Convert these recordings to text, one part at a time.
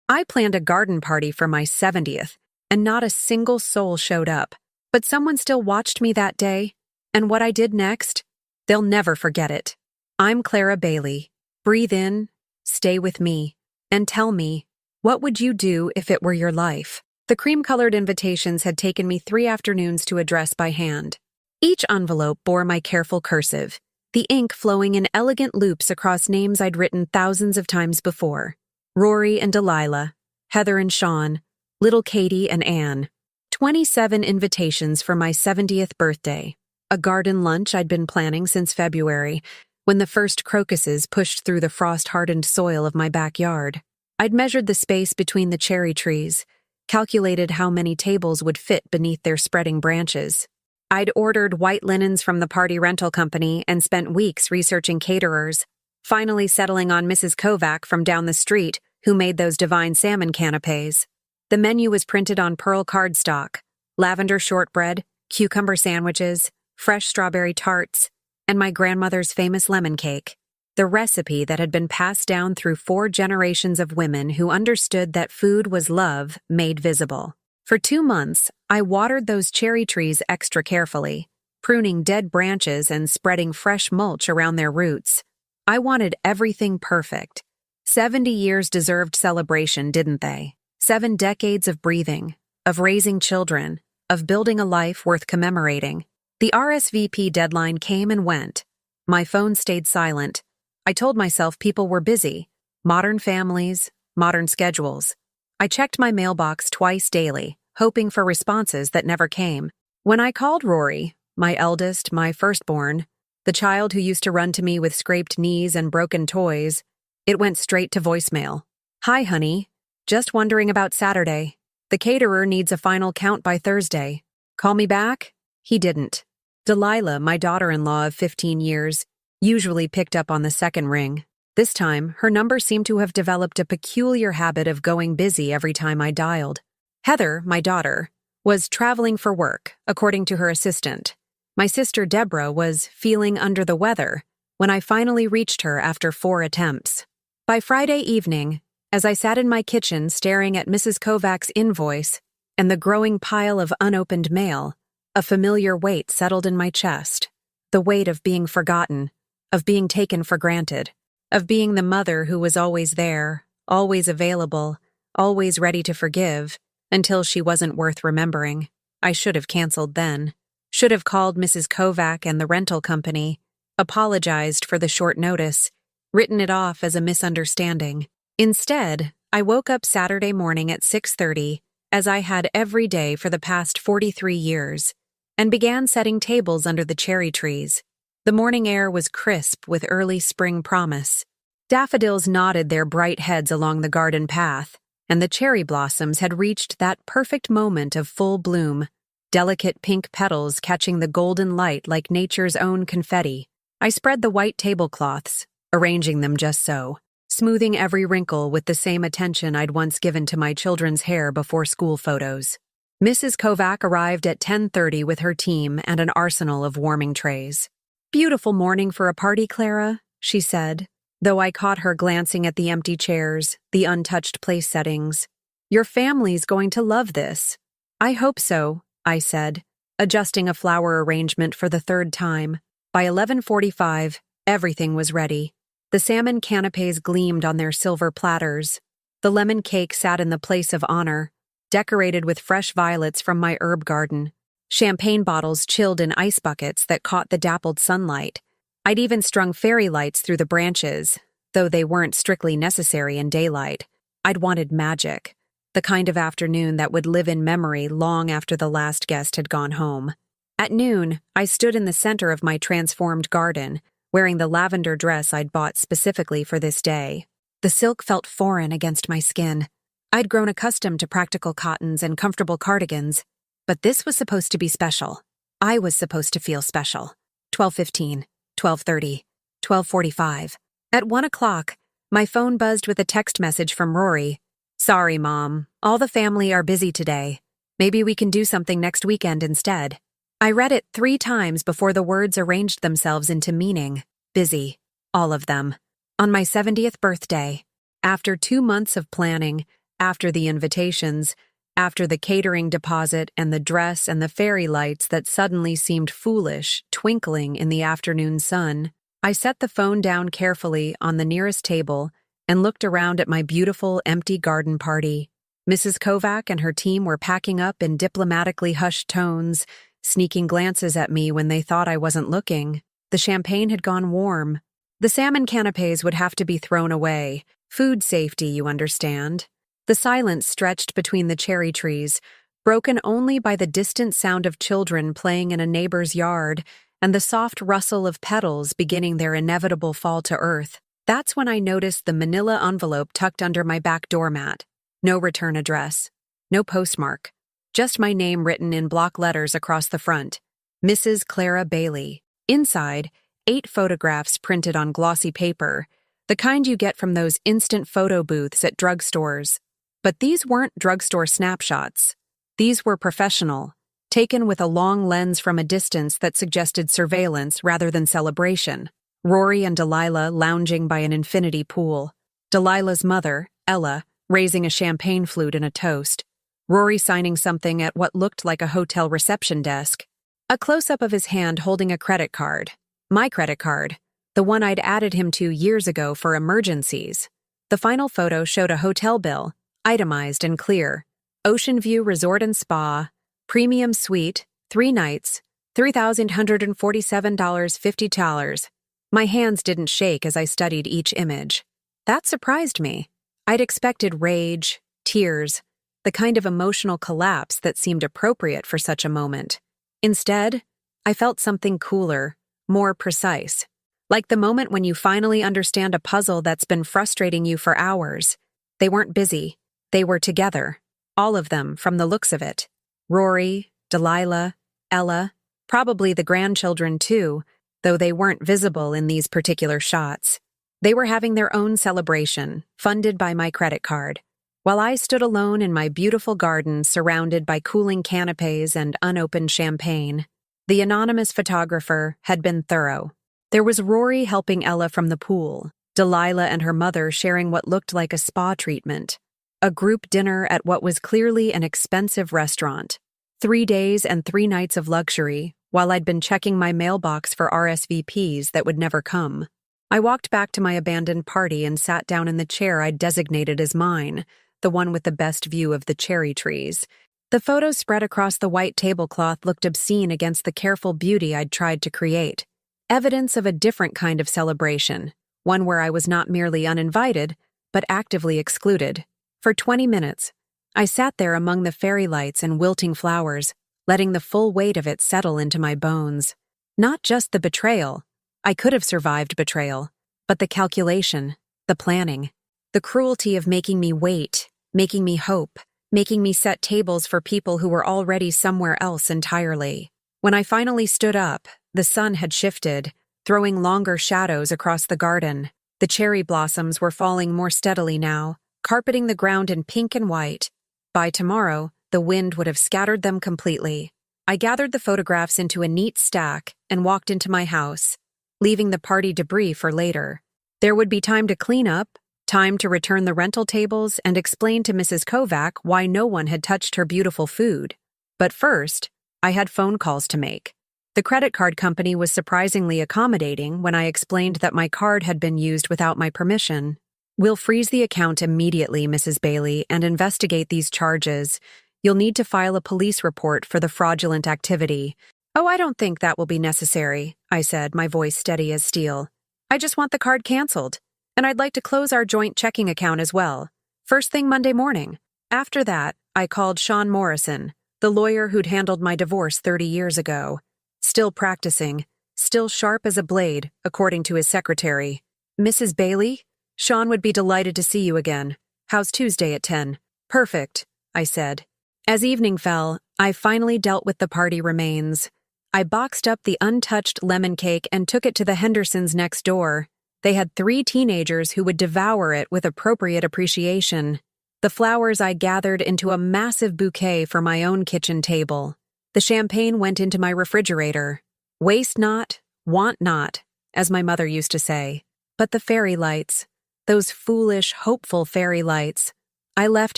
I planned a garden party for my 70th, and not a single soul showed up. But someone still watched me that day, and what I did next, they'll never forget it. I'm Clara Bailey. Breathe in, stay with me, and tell me, what would you do if it were your life? The cream-colored invitations had taken me 3 afternoons to address by hand. Each envelope bore my careful cursive, the ink flowing in elegant loops across names I'd written thousands of times before. Rory and Delilah, Heather and Sean, little Katie and Anne. 27 invitations for my 70th birthday. A garden lunch I'd been planning since February, when the first crocuses pushed through the frost-hardened soil of my backyard. I'd measured the space between the cherry trees, calculated how many tables would fit beneath their spreading branches. I'd ordered white linens from the party rental company and spent weeks researching caterers, finally settling on Mrs. Kovac from down the street, who made those divine salmon canapes. The menu was printed on pearl cardstock: lavender shortbread, cucumber sandwiches, fresh strawberry tarts, and my grandmother's famous lemon cake. The recipe that had been passed down through 4 generations of women who understood that food was love made visible. For 2 months, I watered those cherry trees extra carefully, pruning dead branches and spreading fresh mulch around their roots. I wanted everything perfect. 70 years deserved celebration, didn't they? 7 decades of breathing, of raising children, of building a life worth commemorating. The RSVP deadline came and went. My phone stayed silent. I told myself people were busy. Modern families, modern schedules. I checked my mailbox twice daily, hoping for responses that never came. When I called Rory, my eldest, my firstborn, the child who used to run to me with scraped knees and broken toys, it went straight to voicemail. "Hi, honey. Just wondering about Saturday. The caterer needs a final count by Thursday. Call me back?" He didn't. Delilah, my daughter-in-law of 15 years, usually picked up on the second ring. This time, her number seemed to have developed a peculiar habit of going busy every time I dialed. Heather, my daughter, was traveling for work, according to her assistant. My sister Deborah was feeling under the weather when I finally reached her after 4 attempts. By Friday evening, as I sat in my kitchen staring at Mrs. Kovac's invoice and the growing pile of unopened mail, a familiar weight settled in my chest. The weight of being forgotten, of being taken for granted, of being the mother who was always there, always available, always ready to forgive, until she wasn't worth remembering. I should have canceled then. Should have called Mrs. Kovac and the rental company, apologized for the short notice, written it off as a misunderstanding. Instead, I woke up Saturday morning at 6:30, as I had every day for the past 43 years, and began setting tables under the cherry trees. The morning air was crisp with early spring promise. Daffodils nodded their bright heads along the garden path, and the cherry blossoms had reached that perfect moment of full bloom, delicate pink petals catching the golden light like nature's own confetti. I spread the white tablecloths, arranging them just so, smoothing every wrinkle with the same attention I'd once given to my children's hair before school photos. Mrs. Kovac arrived at 10:30 with her team and an arsenal of warming trays. "Beautiful morning for a party, Clara," she said, though I caught her glancing at the empty chairs, the untouched place settings. "Your family's going to love this." "I hope so," I said, adjusting a flower arrangement for the 3rd time. By 11:45, everything was ready. The salmon canapes gleamed on their silver platters. The lemon cake sat in the place of honor, decorated with fresh violets from my herb garden. Champagne bottles chilled in ice buckets that caught the dappled sunlight. I'd even strung fairy lights through the branches, though they weren't strictly necessary in daylight. I'd wanted magic, the kind of afternoon that would live in memory long after the last guest had gone home. At noon, I stood in the center of my transformed garden, wearing the lavender dress I'd bought specifically for this day. The silk felt foreign against my skin. I'd grown accustomed to practical cottons and comfortable cardigans, but this was supposed to be special. I was supposed to feel special. 12:15, 12:30, 12:45. At 1 o'clock, my phone buzzed with a text message from Rory. "Sorry, Mom. All the family are busy today. Maybe we can do something next weekend instead." I read it 3 times before the words arranged themselves into meaning. Busy. All of them. On my 70th birthday. After 2 months of planning, After the invitations, after the catering deposit and the dress and the fairy lights that suddenly seemed foolish, twinkling in the afternoon sun, I set the phone down carefully on the nearest table and looked around at my beautiful, empty garden party. Mrs. Kovac and her team were packing up in diplomatically hushed tones, sneaking glances at me when they thought I wasn't looking. The champagne had gone warm. The salmon canapes would have to be thrown away. Food safety, you understand. The silence stretched between the cherry trees, broken only by the distant sound of children playing in a neighbor's yard and the soft rustle of petals beginning their inevitable fall to earth. That's when I noticed the manila envelope tucked under my back doormat. No return address. No postmark. Just my name written in block letters across the front. Mrs. Clara Bailey. Inside, 8 photographs printed on glossy paper, the kind you get from those instant photo booths at drugstores. But these weren't drugstore snapshots. These were professional, taken with a long lens from a distance that suggested surveillance rather than celebration. Rory and Delilah lounging by an infinity pool. Delilah's mother, Ella, raising a champagne flute in a toast. Rory signing something at what looked like a hotel reception desk. A close-up of his hand holding a credit card. My credit card. The one I'd added him to years ago for emergencies. The final photo showed a hotel bill, itemized and clear. Ocean View Resort and Spa, premium suite, 3 nights, $3,147.50. My hands didn't shake as I studied each image. That surprised me. I'd expected rage, tears, the kind of emotional collapse that seemed appropriate for such a moment. Instead, I felt something cooler, more precise. Like the moment when you finally understand a puzzle that's been frustrating you for hours. They weren't busy. They were together. All of them, from the looks of it. Rory, Delilah, Ella, probably the grandchildren too, though they weren't visible in these particular shots. They were having their own celebration, funded by my credit card, while I stood alone in my beautiful garden surrounded by cooling canapes and unopened champagne. The anonymous photographer had been thorough. There was Rory helping Ella from the pool, Delilah and her mother sharing what looked like a spa treatment, a group dinner at what was clearly an expensive restaurant, 3 days and 3 nights of luxury, while I'd been checking my mailbox for RSVPs that would never come. I walked back to my abandoned party and sat down in the chair I'd designated as mine, the one with the best view of the cherry trees. The photos spread across the white tablecloth looked obscene against the careful beauty I'd tried to create. Evidence of a different kind of celebration, one where I was not merely uninvited, but actively excluded. For 20 minutes, I sat there among the fairy lights and wilting flowers, letting the full weight of it settle into my bones. Not just the betrayal. I could have survived betrayal, but the calculation, the planning, the cruelty of making me wait, making me hope, making me set tables for people who were already somewhere else entirely. When I finally stood up, the sun had shifted, throwing longer shadows across the garden. The cherry blossoms were falling more steadily now, carpeting the ground in pink and white. By tomorrow, the wind would have scattered them completely. I gathered the photographs into a neat stack and walked into my house, leaving the party debris for later. There would be time to clean up, time to return the rental tables and explain to Mrs. Kovac why no one had touched her beautiful food. But first, I had phone calls to make. The credit card company was surprisingly accommodating when I explained that my card had been used without my permission. "We'll freeze the account immediately, Mrs. Bailey, and investigate these charges. You'll need to file a police report for the fraudulent activity." "Oh, I don't think that will be necessary," I said, my voice steady as steel. "I just want the card canceled, and I'd like to close our joint checking account as well. First thing Monday morning." After that, I called Sean Morrison, the lawyer who'd handled my divorce 30 years ago. Still practicing, still sharp as a blade, according to his secretary. "Mrs. Bailey? Sean would be delighted to see you again. How's Tuesday at 10? "Perfect," I said. As evening fell, I finally dealt with the party remains. I boxed up the untouched lemon cake and took it to the Hendersons next door. They had 3 teenagers who would devour it with appropriate appreciation. The flowers I gathered into a massive bouquet for my own kitchen table. The champagne went into my refrigerator. Waste not, want not, as my mother used to say. But the fairy lights, those foolish, hopeful fairy lights, I left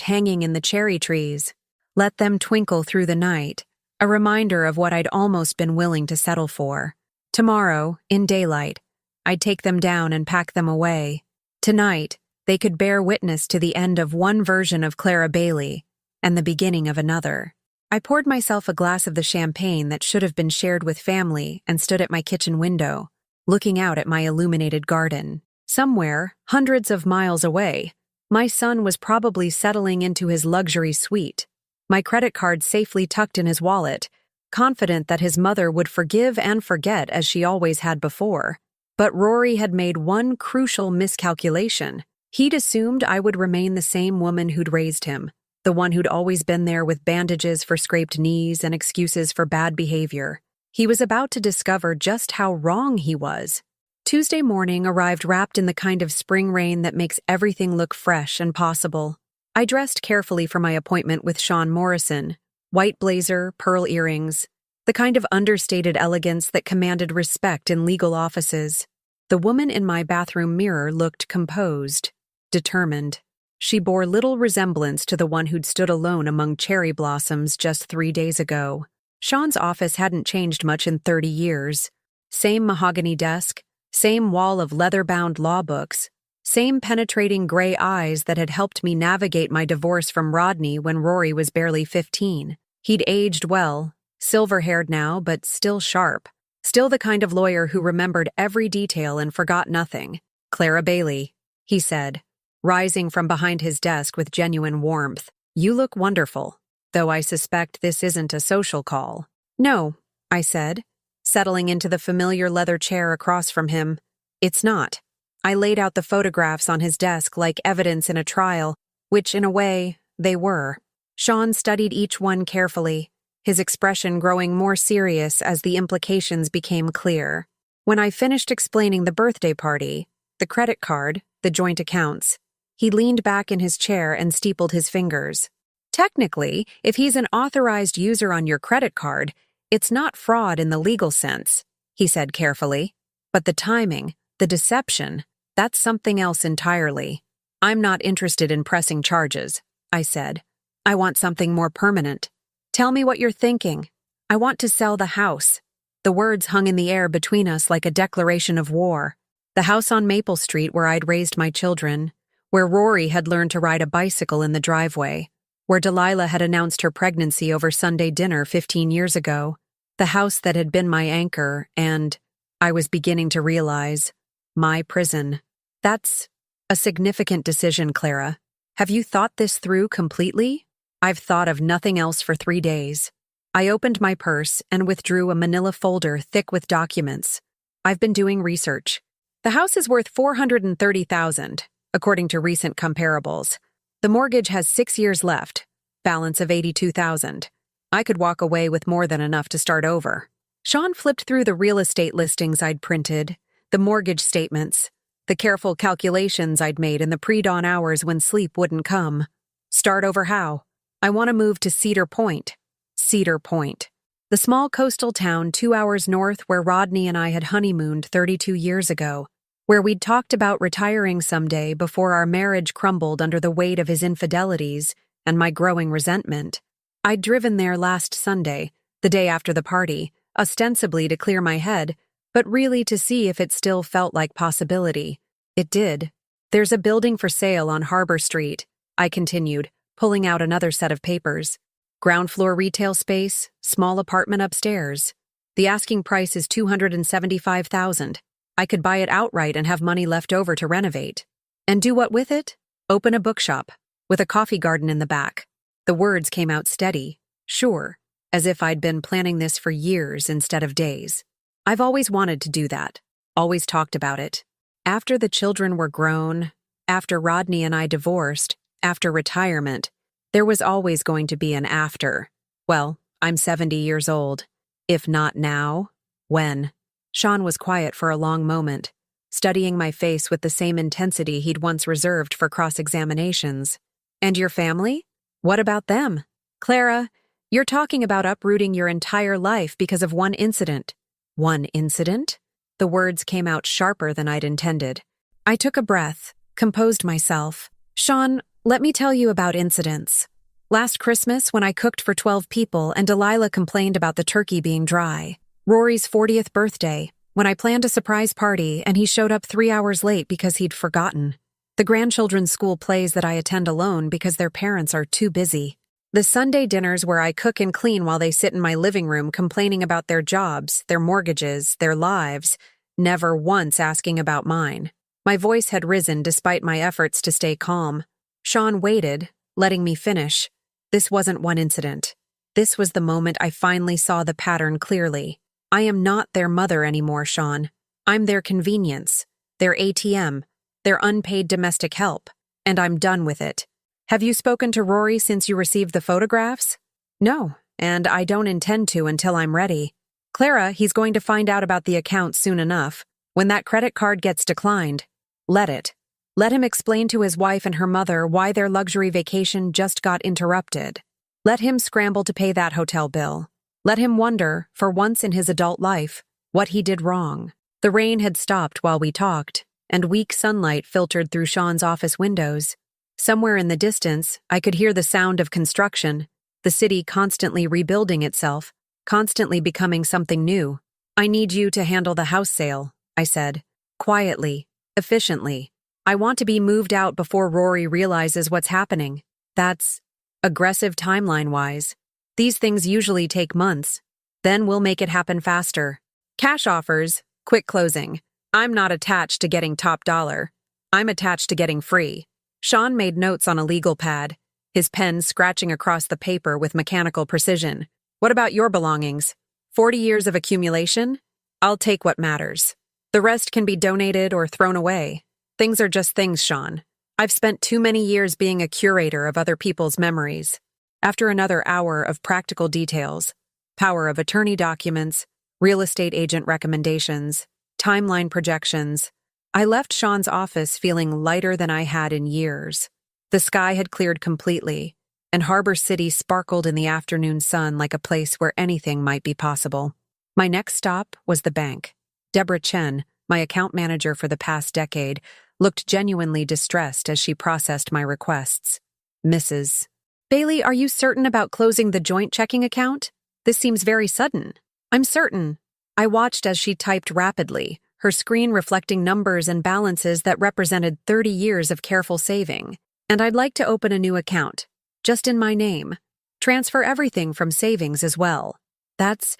hanging in the cherry trees, let them twinkle through the night, a reminder of what I'd almost been willing to settle for. Tomorrow, in daylight, I'd take them down and pack them away. Tonight, they could bear witness to the end of one version of Clara Bailey and the beginning of another. I poured myself a glass of the champagne that should have been shared with family and stood at my kitchen window, looking out at my illuminated garden. Somewhere, hundreds of miles away, my son was probably settling into his luxury suite, my credit card safely tucked in his wallet, confident that his mother would forgive and forget as she always had before. But Rory had made one crucial miscalculation. He'd assumed I would remain the same woman who'd raised him, the one who'd always been there with bandages for scraped knees and excuses for bad behavior. He was about to discover just how wrong he was. Tuesday morning arrived wrapped in the kind of spring rain that makes everything look fresh and possible. I dressed carefully for my appointment with Sean Morrison. White blazer, pearl earrings, the kind of understated elegance that commanded respect in legal offices. The woman in my bathroom mirror looked composed, determined. She bore little resemblance to the one who'd stood alone among cherry blossoms just 3 days ago. Sean's office hadn't changed much in 30 years. Same mahogany desk, same wall of leather-bound law books, same penetrating gray eyes that had helped me navigate my divorce from Rodney when Rory was barely 15. He'd aged well, silver-haired now, but still sharp. Still the kind of lawyer who remembered every detail and forgot nothing. "Clara Bailey," he said, rising from behind his desk with genuine warmth. "You look wonderful, though I suspect this isn't a social call." "No," I said, settling into the familiar leather chair across from him. "It's not." I laid out the photographs on his desk like evidence in a trial, which, in a way, they were. Sean studied each one carefully, his expression growing more serious as the implications became clear. When I finished explaining the birthday party, the credit card, the joint accounts, he leaned back in his chair and steepled his fingers. "Technically, if he's an authorized user on your credit card, it's not fraud in the legal sense," he said carefully. "But the timing, the deception, that's something else entirely. I'm not interested in pressing charges," I said. "I want something more permanent. Tell me what you're thinking. I want to sell the house." The words hung in the air between us like a declaration of war. The house on Maple Street where I'd raised my children, where Rory had learned to ride a bicycle in the driveway, where Delilah had announced her pregnancy over Sunday dinner 15 years ago. The house that had been my anchor and, I was beginning to realize, my prison. That's a significant decision, Clara. Have you thought this through completely? I've thought of nothing else for 3 days. I opened my purse and withdrew a manila folder thick with documents. I've been doing research. The house is worth $430,000, according to recent comparables. The mortgage has 6 years left, balance of $82,000. I could walk away with more than enough to start over. Sean flipped through the real estate listings I'd printed, the mortgage statements, the careful calculations I'd made in the pre-dawn hours when sleep wouldn't come. Start over how? I want to move to Cedar Point. Cedar Point. The small coastal town 2 hours north where Rodney and I had honeymooned 32 years ago, where we'd talked about retiring someday before our marriage crumbled under the weight of his infidelities and my growing resentment. I'd driven there last Sunday, the day after the party, ostensibly to clear my head, but really to see if it still felt like possibility. It did. "There's a building for sale on Harbor Street," I continued, pulling out another set of papers. "Ground floor retail space, small apartment upstairs. The asking price is $275,000. I could buy it outright and have money left over to renovate. And do what with it? Open a bookshop, with a coffee garden in the back." The words came out steady, sure, as if I'd been planning this for years instead of days. I've always wanted to do that, always talked about it. After the children were grown, after Rodney and I divorced, after retirement, there was always going to be an after. Well, I'm 70 years old. If not now, when? Sean was quiet for a long moment, studying my face with the same intensity he'd once reserved for cross-examinations. "And your family? What about them? Clara, you're talking about uprooting your entire life because of one incident." "One incident?" The words came out sharper than I'd intended. I took a breath, composed myself. "Sean, Let me tell you about incidents. Last Christmas, when I cooked for 12 people and Delilah complained about the turkey being dry. Rory's 40th birthday, when I planned a surprise party and he showed up 3 hours late because he'd forgotten. The grandchildren's school plays that I attend alone because their parents are too busy. The Sunday dinners where I cook and clean while they sit in my living room complaining about their jobs, their mortgages, their lives, never once asking about mine. My voice had risen despite my efforts to stay calm. Sean waited, letting me finish. This wasn't one incident. This was the moment I finally saw the pattern clearly. I am not their mother anymore, Sean. I'm their convenience, their ATM, their unpaid domestic help, and I'm done with it. Have you spoken to Rory since you received the photographs? No, and I don't intend to until I'm ready. Clara, he's going to find out about the account soon enough. When that credit card gets declined, let it. Let him explain to his wife and her mother why their luxury vacation just got interrupted. Let him scramble to pay that hotel bill. Let him wonder, for once in his adult life, what he did wrong. The rain had stopped while we talked, and weak sunlight filtered through Sean's office windows. Somewhere in the distance, I could hear the sound of construction, the city constantly rebuilding itself, constantly becoming something new. I need you to handle the house sale, I said, quietly, efficiently. I want to be moved out before Rory realizes what's happening. That's aggressive timeline-wise. These things usually take months. Then we'll make it happen faster. Cash offers, quick closing. I'm not attached to getting top dollar. I'm attached to getting free. Sean made notes on a legal pad, his pen scratching across the paper with mechanical precision. What about your belongings? 40 years of accumulation? I'll take what matters. The rest can be donated or thrown away. Things are just things, Sean. I've spent too many years being a curator of other people's memories. After another hour of practical details, power of attorney documents, real estate agent recommendations, timeline projections, I left Sean's office feeling lighter than I had in years. The sky had cleared completely, and Harbor City sparkled in the afternoon sun like a place where anything might be possible. My next stop was the bank. Deborah Chen, my account manager for the past decade, looked genuinely distressed as she processed my requests. Mrs. Bailey, are you certain about closing the joint checking account? This seems very sudden. I'm certain. I watched as she typed rapidly, her screen reflecting numbers and balances that represented 30 years of careful saving. And I'd like to open a new account, just in my name. Transfer everything from savings as well. That's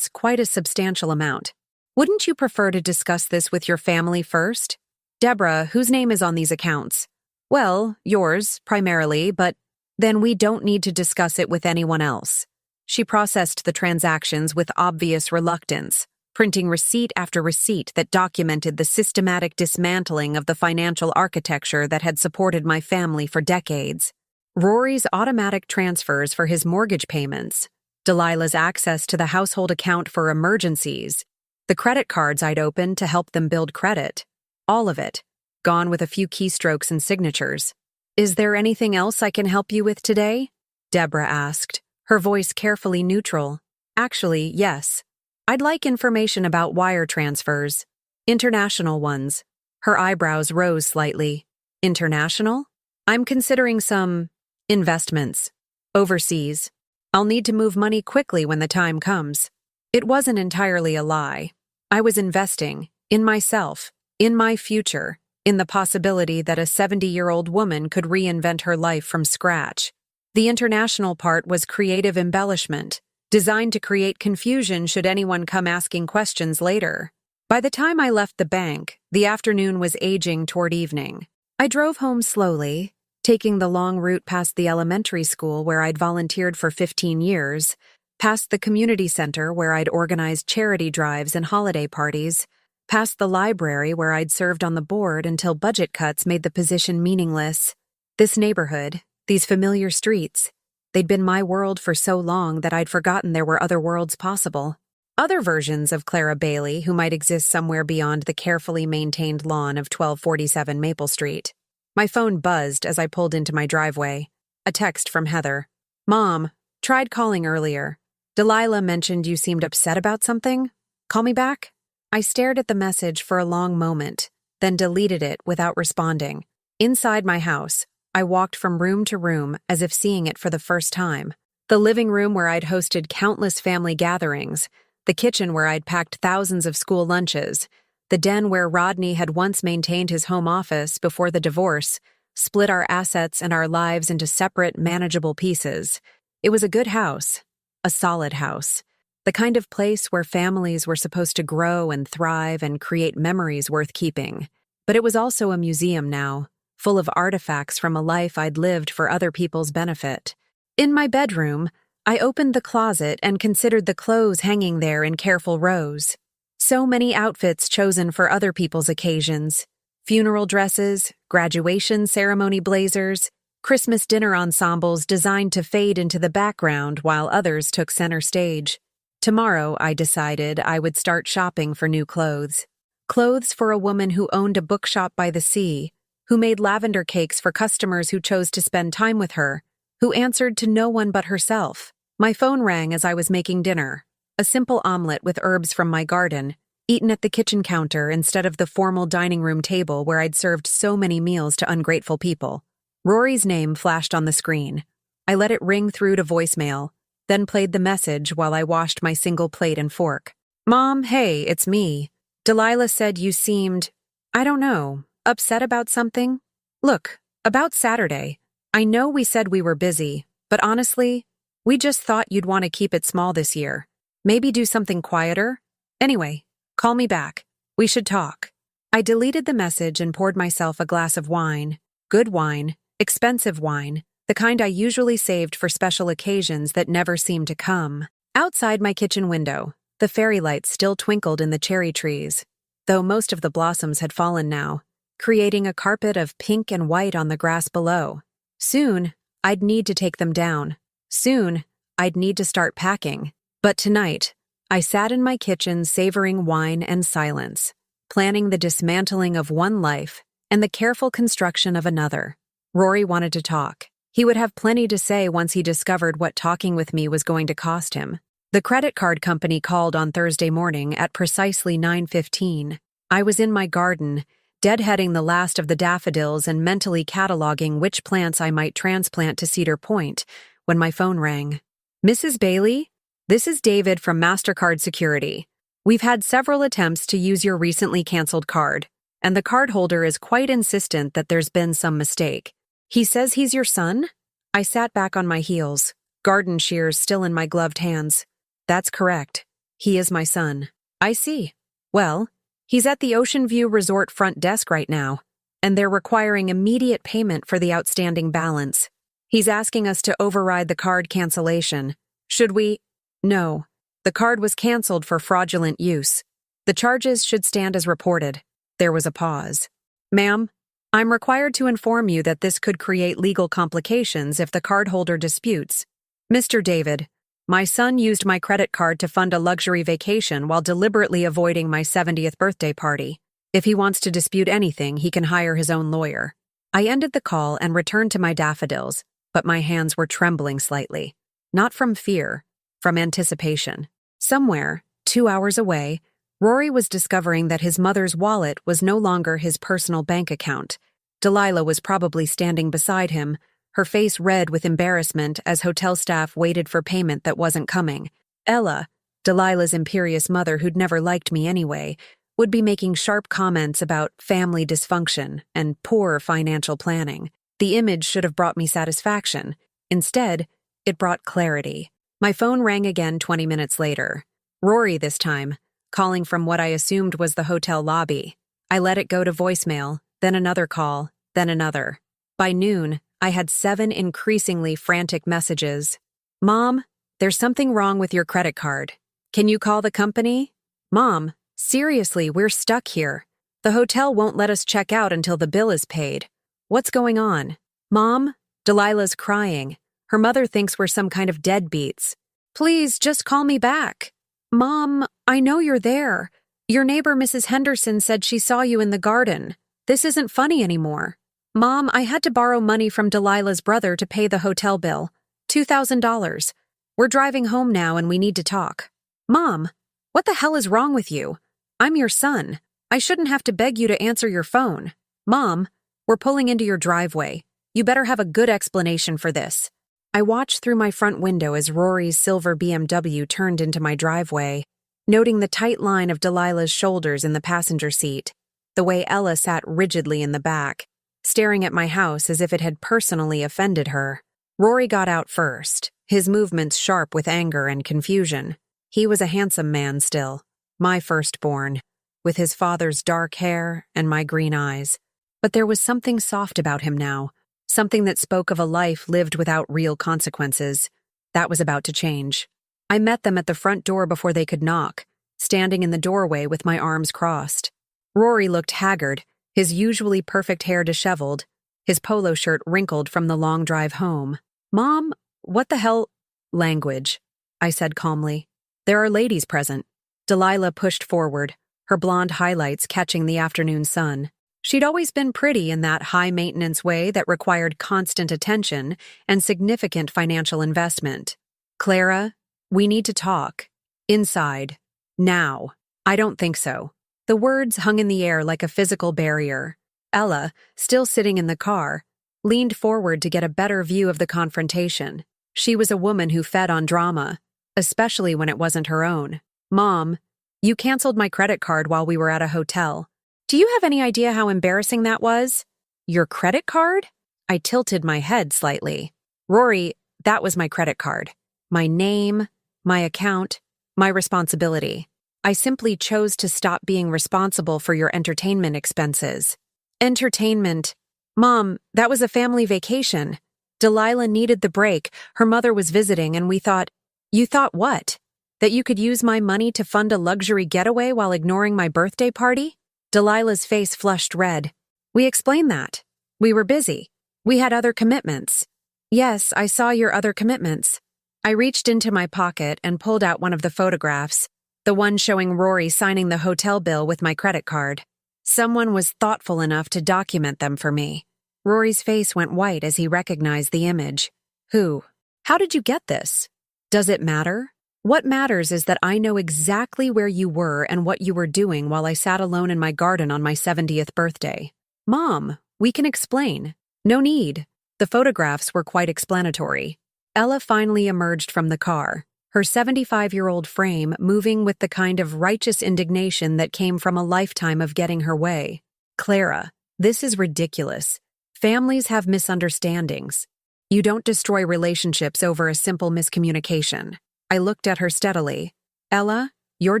quite a substantial amount. Wouldn't you prefer to discuss this with your family first? Deborah, whose name is on these accounts? Well, yours, primarily, but then we don't need to discuss it with anyone else. She processed the transactions with obvious reluctance, printing receipt after receipt that documented the systematic dismantling of the financial architecture that had supported my family for decades. Rory's automatic transfers for his mortgage payments, Delilah's access to the household account for emergencies, the credit cards I'd opened to help them build credit. All of it, gone with a few keystrokes and signatures. Is there anything else I can help you with today? Deborah asked, her voice carefully neutral. Actually, yes. I'd like information about wire transfers. International ones. Her eyebrows rose slightly. International? I'm considering some investments. Overseas. I'll need to move money quickly when the time comes. It wasn't entirely a lie. I was investing in myself, in my future, in the possibility that a 70-year-old woman could reinvent her life from scratch. The international part was creative embellishment, designed to create confusion should anyone come asking questions later. By the time I left the bank, the afternoon was aging toward evening. I drove home slowly, taking the long route past the elementary school where I'd volunteered for 15 years, past the community center where I'd organized charity drives and holiday parties, past the library where I'd served on the board until budget cuts made the position meaningless. This neighborhood, these familiar streets, they'd been my world for so long that I'd forgotten there were other worlds possible. Other versions of Clara Bailey who might exist somewhere beyond the carefully maintained lawn of 1247 Maple Street. My phone buzzed as I pulled into my driveway. A text from Heather. Mom, tried calling earlier. Delilah mentioned you seemed upset about something. Call me back? I stared at the message for a long moment, then deleted it without responding. Inside my house, I walked from room to room as if seeing it for the first time. The living room where I'd hosted countless family gatherings, the kitchen where I'd packed thousands of school lunches, the den where Rodney had once maintained his home office before the divorce, split our assets and our lives into separate, manageable pieces. It was a good house, a solid house, the kind of place where families were supposed to grow and thrive and create memories worth keeping. But it was also a museum now, full of artifacts from a life I'd lived for other people's benefit. In my bedroom, I opened the closet and considered the clothes hanging there in careful rows. So many outfits chosen for other people's occasions. Funeral dresses, graduation ceremony blazers, Christmas dinner ensembles designed to fade into the background while others took center stage. Tomorrow, I decided I would start shopping for new clothes. Clothes for a woman who owned a bookshop by the sea, who made lavender cakes for customers who chose to spend time with her, who answered to no one but herself. My phone rang as I was making dinner, a simple omelet with herbs from my garden, eaten at the kitchen counter instead of the formal dining room table where I'd served so many meals to ungrateful people. Rory's name flashed on the screen. I let it ring through to voicemail, then played the message while I washed my single plate and fork. "Mom, hey, it's me. Delilah said you seemed, I don't know, upset about something? Look, about Saturday. I know we said we were busy, but honestly, we just thought you'd want to keep it small this year. Maybe do something quieter? Anyway, call me back. We should talk." I deleted the message and poured myself a glass of wine. Good wine, expensive wine, the kind I usually saved for special occasions that never seemed to come. Outside my kitchen window, the fairy lights still twinkled in the cherry trees, though most of the blossoms had fallen now, creating a carpet of pink and white on the grass below. Soon, I'd need to take them down. Soon, I'd need to start packing. But tonight, I sat in my kitchen savoring wine and silence, planning the dismantling of one life and the careful construction of another. Rory wanted to talk. He would have plenty to say once he discovered what talking with me was going to cost him. The credit card company called on Thursday morning at precisely 9:15. I was in my garden, deadheading the last of the daffodils and mentally cataloging which plants I might transplant to Cedar Point, when my phone rang. "Mrs. Bailey? This is David from MasterCard Security. We've had several attempts to use your recently canceled card, and the cardholder is quite insistent that there's been some mistake. He says he's your son?" I sat back on my heels, garden shears still in my gloved hands. "That's correct. He is my son." "I see. Well, he's at the Ocean View Resort front desk right now, and they're requiring immediate payment for the outstanding balance. He's asking us to override the card cancellation. Should we?" "No. The card was canceled for fraudulent use. The charges should stand as reported." There was a pause. "Ma'am, I'm required to inform you that this could create legal complications if the cardholder disputes. Mr. David, my son used my credit card to fund a luxury vacation while deliberately avoiding my 70th birthday party. If he wants to dispute anything, he can hire his own lawyer." I ended the call and returned to my daffodils, but my hands were trembling slightly. Not from fear, from anticipation. Somewhere, 2 hours away, Rory was discovering that his mother's wallet was no longer his personal bank account. Delilah was probably standing beside him, her face red with embarrassment as hotel staff waited for payment that wasn't coming. Ella, Delilah's imperious mother who'd never liked me anyway, would be making sharp comments about family dysfunction and poor financial planning. The image should have brought me satisfaction. Instead, it brought clarity. My phone rang again 20 minutes later. Rory this time, calling from what I assumed was the hotel lobby. I let it go to voicemail, then another call, then another. By noon, I had 7 increasingly frantic messages. "Mom, there's something wrong with your credit card. Can you call the company? Mom, seriously, we're stuck here. The hotel won't let us check out until the bill is paid. What's going on? Mom, Delilah's crying. Her mother thinks we're some kind of deadbeats. Please, just call me back. Mom, I know you're there. Your neighbor Mrs. Henderson said she saw you in the garden. This isn't funny anymore. Mom, I had to borrow money from Delilah's brother to pay the hotel bill. $2,000. We're driving home now and we need to talk. Mom, what the hell is wrong with you? I'm your son. I shouldn't have to beg you to answer your phone. Mom, we're pulling into your driveway. You better have a good explanation for this. I watched through my front window as Rory's silver BMW turned into my driveway, noting the tight line of Delilah's shoulders in the passenger seat, the way Ella sat rigidly in the back, staring at my house as if it had personally offended her. Rory got out first, his movements sharp with anger and confusion. He was a handsome man still, my firstborn, with his father's dark hair and my green eyes. But there was something soft about him now, something that spoke of a life lived without real consequences. That was about to change. I met them at the front door before they could knock, standing in the doorway with my arms crossed. Rory looked haggard, his usually perfect hair disheveled, his polo shirt wrinkled from the long drive home. "Mom, what the hell?" "Language," I said calmly. "There are ladies present." Delilah pushed forward, her blonde highlights catching the afternoon sun. She'd always been pretty in that high-maintenance way that required constant attention and significant financial investment. "Clara, we need to talk. Inside. Now." "I don't think so." The words hung in the air like a physical barrier. Ella, still sitting in the car, leaned forward to get a better view of the confrontation. She was a woman who fed on drama, especially when it wasn't her own. "Mom, you canceled my credit card while we were at a hotel. Do you have any idea how embarrassing that was?" "Your credit card?" I tilted my head slightly. "Rory, that was my credit card. My name, my account, my responsibility. I simply chose to stop being responsible for your entertainment expenses." "Entertainment? Mom, that was a family vacation. Delilah needed the break, her mother was visiting, and we thought—" "You thought what? That you could use my money to fund a luxury getaway while ignoring my birthday party?" Delilah's face flushed red. "We explained that. We were busy. We had other commitments." "Yes, I saw your other commitments." I reached into my pocket and pulled out one of the photographs, the one showing Rory signing the hotel bill with my credit card. Someone was thoughtful enough to document them for me. Rory's face went white as he recognized the image. "Who? How did you get this? Does it matter? What matters is that I know exactly where you were and what you were doing while I sat alone in my garden on my 70th birthday." "Mom, we can explain." "No need." The photographs were quite explanatory. Ella finally emerged from the car, her 75-year-old frame moving with the kind of righteous indignation that came from a lifetime of getting her way. "Clara, this is ridiculous. Families have misunderstandings. You don't destroy relationships over a simple miscommunication." I looked at her steadily. "Ella, your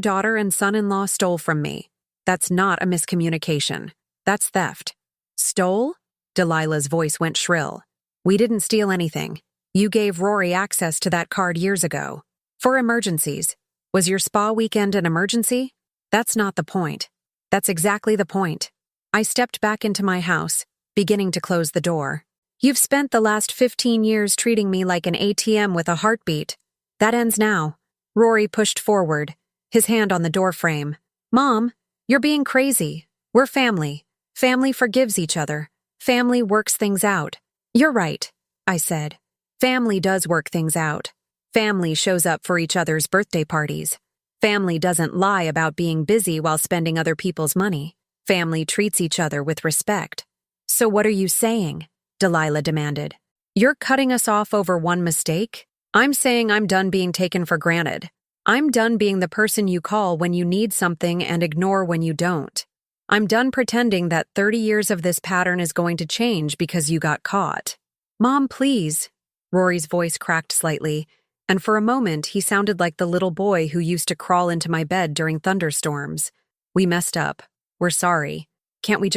daughter and son-in-law stole from me. That's not a miscommunication. That's theft." "Stole?" Delilah's voice went shrill. "We didn't steal anything. You gave Rory access to that card years ago. For emergencies. Was your spa weekend an emergency?" "That's not the point." "That's exactly the point." I stepped back into my house, beginning to close the door. "You've spent the last 15 years treating me like an ATM with a heartbeat. That ends now." Rory pushed forward, his hand on the doorframe. "Mom, you're being crazy. We're family. Family forgives each other. Family works things out." "You're right," I said. "Family does work things out. Family shows up for each other's birthday parties. Family doesn't lie about being busy while spending other people's money. Family treats each other with respect." "So what are you saying?" Delilah demanded. "You're cutting us off over one mistake? I'm saying I'm done being taken for granted. I'm done being the person you call when you need something and ignore when you don't. I'm done pretending that 30 years of this pattern is going to change because you got caught." "Mom, please." Rory's voice cracked slightly, and for a moment he sounded like the little boy who used to crawl into my bed during thunderstorms. "We messed up. We're sorry. Can't we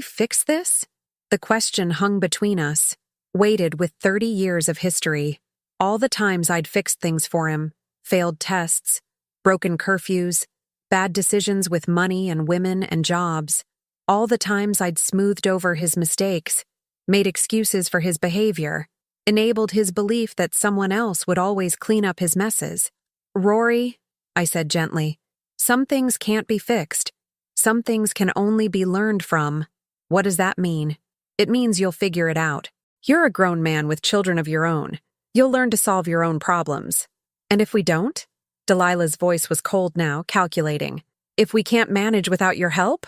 fix this?" The question hung between us, weighted with 30 years of history. All the times I'd fixed things for him, failed tests, broken curfews, bad decisions with money and women and jobs. All the times I'd smoothed over his mistakes, made excuses for his behavior, enabled his belief that someone else would always clean up his messes. "Rory," I said gently, "some things can't be fixed. Some things can only be learned from." "What does that mean?" "It means you'll figure it out. You're a grown man with children of your own. You'll learn to solve your own problems." "And if we don't?" Delilah's voice was cold now, calculating. "If we can't manage without your help?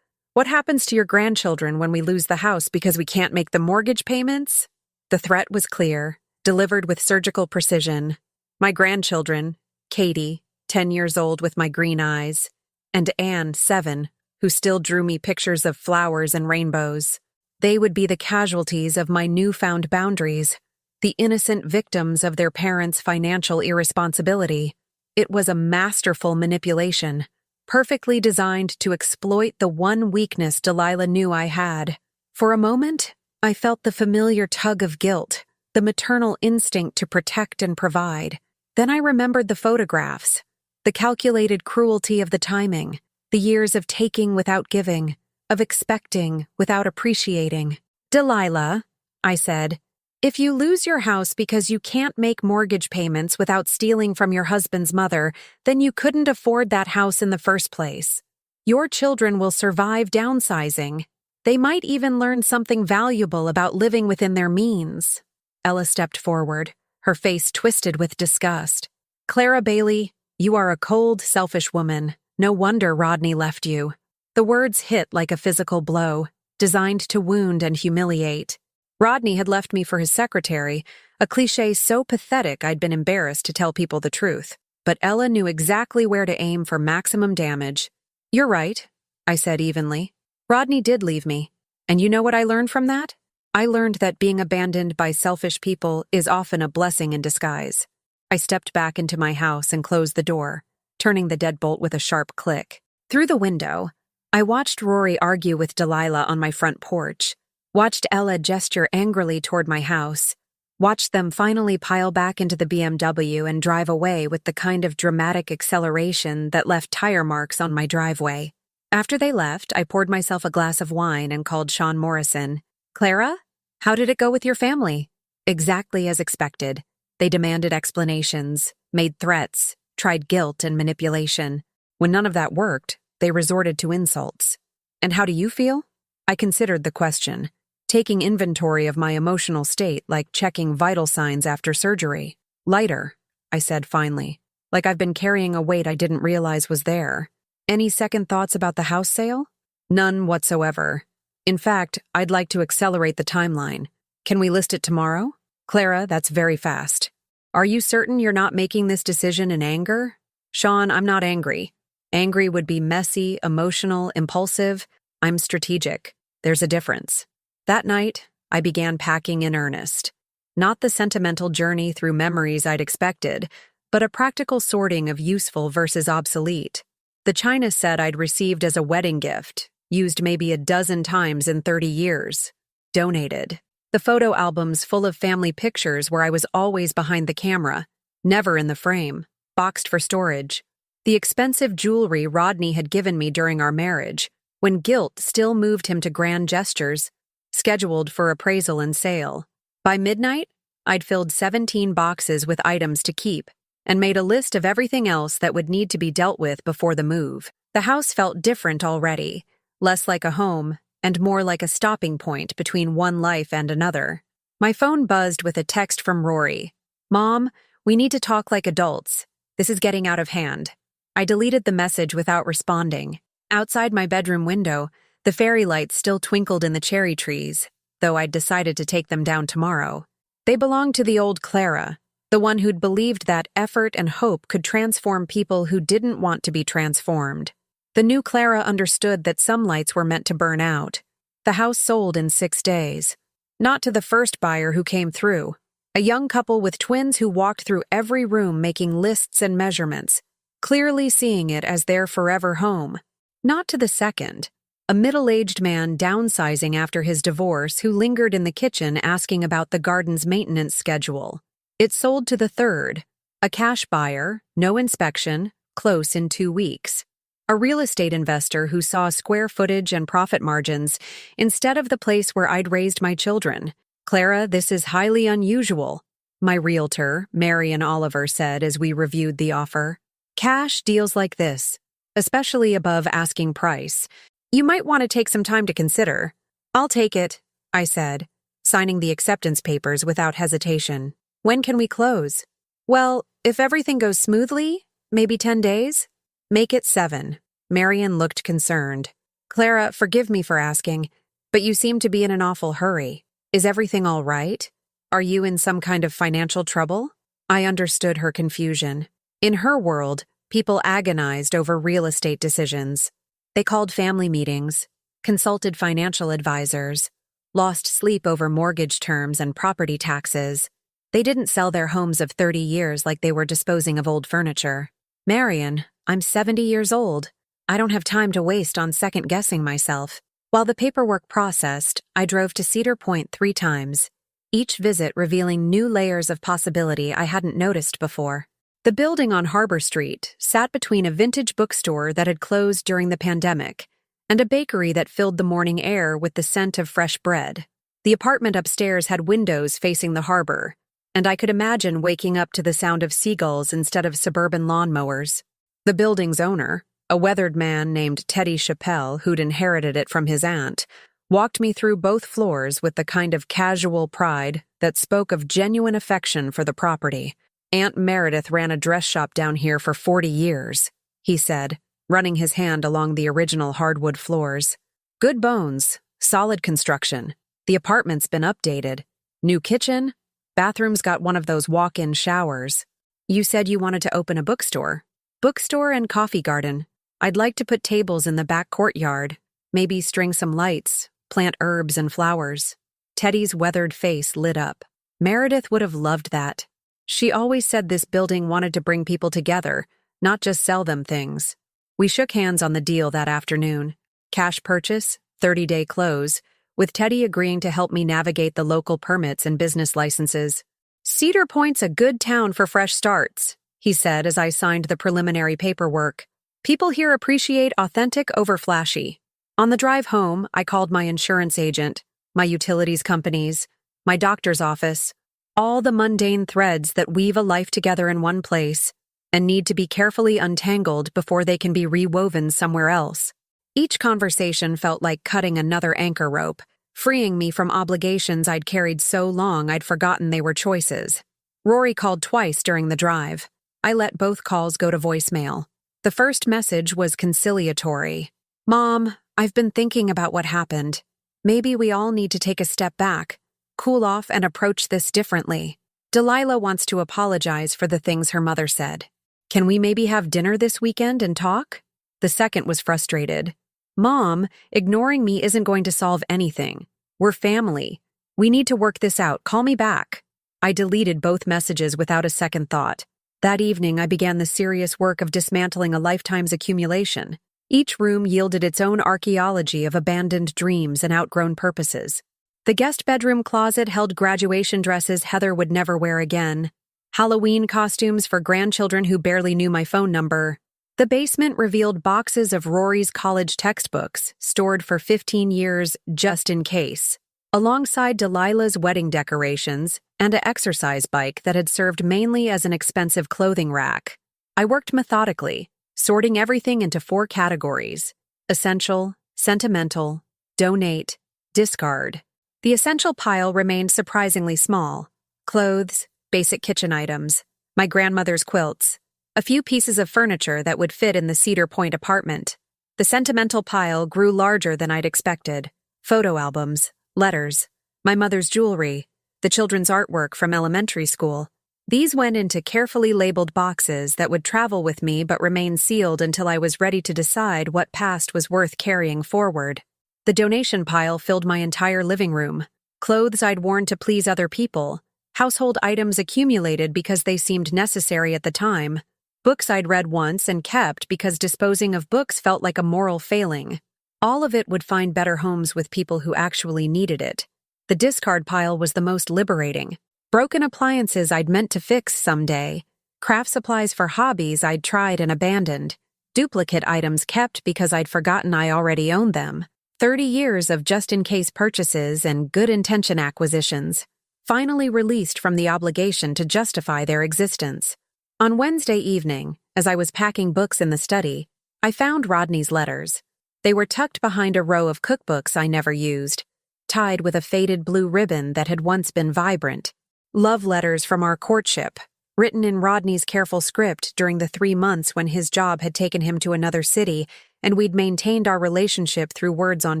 What happens to your grandchildren when we lose the house because we can't make the mortgage payments? The threat was clear, delivered with surgical precision. My grandchildren, Katie, 10 years old with my green eyes, and Anne, 7, who still drew me pictures of flowers and rainbows. They would be the casualties of my newfound boundaries, the innocent victims of their parents' financial irresponsibility. It was a masterful manipulation, perfectly designed to exploit the one weakness Delilah knew I had. For a moment, I felt the familiar tug of guilt, the maternal instinct to protect and provide. Then I remembered the photographs, the calculated cruelty of the timing, the years of taking without giving, of expecting without appreciating. Delilah, I said, if you lose your house because you can't make mortgage payments without stealing from your husband's mother, then you couldn't afford that house in the first place. Your children will survive downsizing. They might even learn something valuable about living within their means. Ella stepped forward, her face twisted with disgust. Clara Bailey, you are a cold, selfish woman. No wonder Rodney left you. The words hit like a physical blow, designed to wound and humiliate. Rodney had left me for his secretary, a cliché so pathetic I'd been embarrassed to tell people the truth. But Ella knew exactly where to aim for maximum damage. You're right, I said evenly. Rodney did leave me. And you know what I learned from that? I learned that being abandoned by selfish people is often a blessing in disguise. I stepped back into my house and closed the door, turning the deadbolt with a sharp click. Through the window, I watched Rory argue with Delilah on my front porch, watched Ella gesture angrily toward my house, watched them finally pile back into the BMW and drive away with the kind of dramatic acceleration that left tire marks on my driveway. After they left, I poured myself a glass of wine and called Sean Morrison. Clara, how did it go with your family? Exactly as expected. They demanded explanations, made threats, tried guilt and manipulation. When none of that worked, they resorted to insults. And how do you feel? I considered the question, taking inventory of my emotional state like checking vital signs after surgery. Lighter, I said finally, like I've been carrying a weight I didn't realize was there. Any second thoughts about the house sale? None whatsoever. In fact, I'd like to accelerate the timeline. Can we list it tomorrow? Clara, that's very fast. Are you certain you're not making this decision in anger? Sean, I'm not angry. Angry would be messy, emotional, impulsive. I'm strategic. There's a difference. That night, I began packing in earnest. Not the sentimental journey through memories I'd expected, but a practical sorting of useful versus obsolete. The china set I'd received as a wedding gift, used maybe a dozen times in 30 years. Donated. The photo albums full of family pictures where I was always behind the camera, never in the frame, boxed for storage. The expensive jewelry Rodney had given me during our marriage, when guilt still moved him to grand gestures, scheduled for appraisal and sale. By midnight, I'd filled 17 boxes with items to keep and made a list of everything else that would need to be dealt with before the move. The house felt different already, less like a home and more like a stopping point between one life and another. My phone buzzed with a text from Rory. Mom, we need to talk like adults. This is getting out of hand. I deleted the message without responding. Outside my bedroom window, the fairy lights still twinkled in the cherry trees, though I'd decided to take them down tomorrow. They belonged to the old Clara, the one who'd believed that effort and hope could transform people who didn't want to be transformed. The new Clara understood that some lights were meant to burn out. The house sold in 6 days. Not to the first buyer who came through, a young couple with twins who walked through every room making lists and measurements, clearly seeing it as their forever home. Not to the second, a middle-aged man downsizing after his divorce who lingered in the kitchen asking about the garden's maintenance schedule. It sold to the third, a cash buyer, no inspection, close in 2 weeks. A real estate investor who saw square footage and profit margins instead of the place where I'd raised my children. Clara, this is highly unusual, my realtor, Marian Oliver, said as we reviewed the offer. Cash deals like this, especially above asking price. You might want to take some time to consider. I'll take it, I said, signing the acceptance papers without hesitation. When can we close? Well, if everything goes smoothly, maybe 10 days? Make it 7. Marian looked concerned. Clara, forgive me for asking, but you seem to be in an awful hurry. Is everything all right? Are you in some kind of financial trouble? I understood her confusion. In her world, people agonized over real estate decisions. They called family meetings, consulted financial advisors, lost sleep over mortgage terms and property taxes. They didn't sell their homes of 30 years like they were disposing of old furniture. Marion, I'm 70 years old. I don't have time to waste on second-guessing myself. While the paperwork processed, I drove to Cedar Point 3 times, each visit revealing new layers of possibility I hadn't noticed before. The building on Harbor Street sat between a vintage bookstore that had closed during the pandemic and a bakery that filled the morning air with the scent of fresh bread. The apartment upstairs had windows facing the harbor, and I could imagine waking up to the sound of seagulls instead of suburban lawnmowers. The building's owner, a weathered man named Teddy Chappelle who'd inherited it from his aunt, walked me through both floors with the kind of casual pride that spoke of genuine affection for the property. Aunt Meredith ran a dress shop down here for 40 years, he said, running his hand along the original hardwood floors. Good bones, solid construction. The apartment's been updated. New kitchen, bathroom's got one of those walk-in showers. You said you wanted to open a bookstore. Bookstore and coffee garden. I'd like to put tables in the back courtyard, maybe string some lights, plant herbs and flowers. Teddy's weathered face lit up. Meredith would have loved that. She always said this building wanted to bring people together, not just sell them things. We shook hands on the deal that afternoon. Cash purchase, 30-day close, with Teddy agreeing to help me navigate the local permits and business licenses. Cedar Point's a good town for fresh starts, he said as I signed the preliminary paperwork. People here appreciate authentic over flashy. On the drive home, I called my insurance agent, my utilities companies, my doctor's office, all the mundane threads that weave a life together in one place and need to be carefully untangled before they can be rewoven somewhere else. Each conversation felt like cutting another anchor rope, freeing me from obligations I'd carried so long I'd forgotten they were choices. Rory called twice during the drive. I let both calls go to voicemail. The first message was conciliatory. Mom, I've been thinking about what happened. Maybe we all need to take a step back, cool off and approach this differently. Delilah wants to apologize for the things her mother said. Can we maybe have dinner this weekend and talk? The second was frustrated. Mom, ignoring me isn't going to solve anything. We're family. We need to work this out. Call me back. I deleted both messages without a second thought. That evening, I began the serious work of dismantling a lifetime's accumulation. Each room yielded its own archaeology of abandoned dreams and outgrown purposes. The guest bedroom closet held graduation dresses Heather would never wear again, Halloween costumes for grandchildren who barely knew my phone number. The basement revealed boxes of Rory's college textbooks, stored for 15 years just in case, alongside Delilah's wedding decorations and an exercise bike that had served mainly as an expensive clothing rack. I worked methodically, sorting everything into 4 categories: essential, sentimental, donate, discard. The essential pile remained surprisingly small: clothes, basic kitchen items, my grandmother's quilts, a few pieces of furniture that would fit in the Cedar Point apartment. The sentimental pile grew larger than I'd expected: photo albums, letters, my mother's jewelry, the children's artwork from elementary school. These went into carefully labeled boxes that would travel with me but remain sealed until I was ready to decide what past was worth carrying forward. The donation pile filled my entire living room: clothes I'd worn to please other people, household items accumulated because they seemed necessary at the time, books I'd read once and kept because disposing of books felt like a moral failing. All of it would find better homes with people who actually needed it. The discard pile was the most liberating: broken appliances I'd meant to fix someday, craft supplies for hobbies I'd tried and abandoned, duplicate items kept because I'd forgotten I already owned them. 30 years of just-in-case purchases and good-intention acquisitions, finally released from the obligation to justify their existence. On Wednesday evening, as I was packing books in the study, I found Rodney's letters. They were tucked behind a row of cookbooks I never used, tied with a faded blue ribbon that had once been vibrant. Love letters from our courtship, written in Rodney's careful script during the 3 months when his job had taken him to another city and we'd maintained our relationship through words on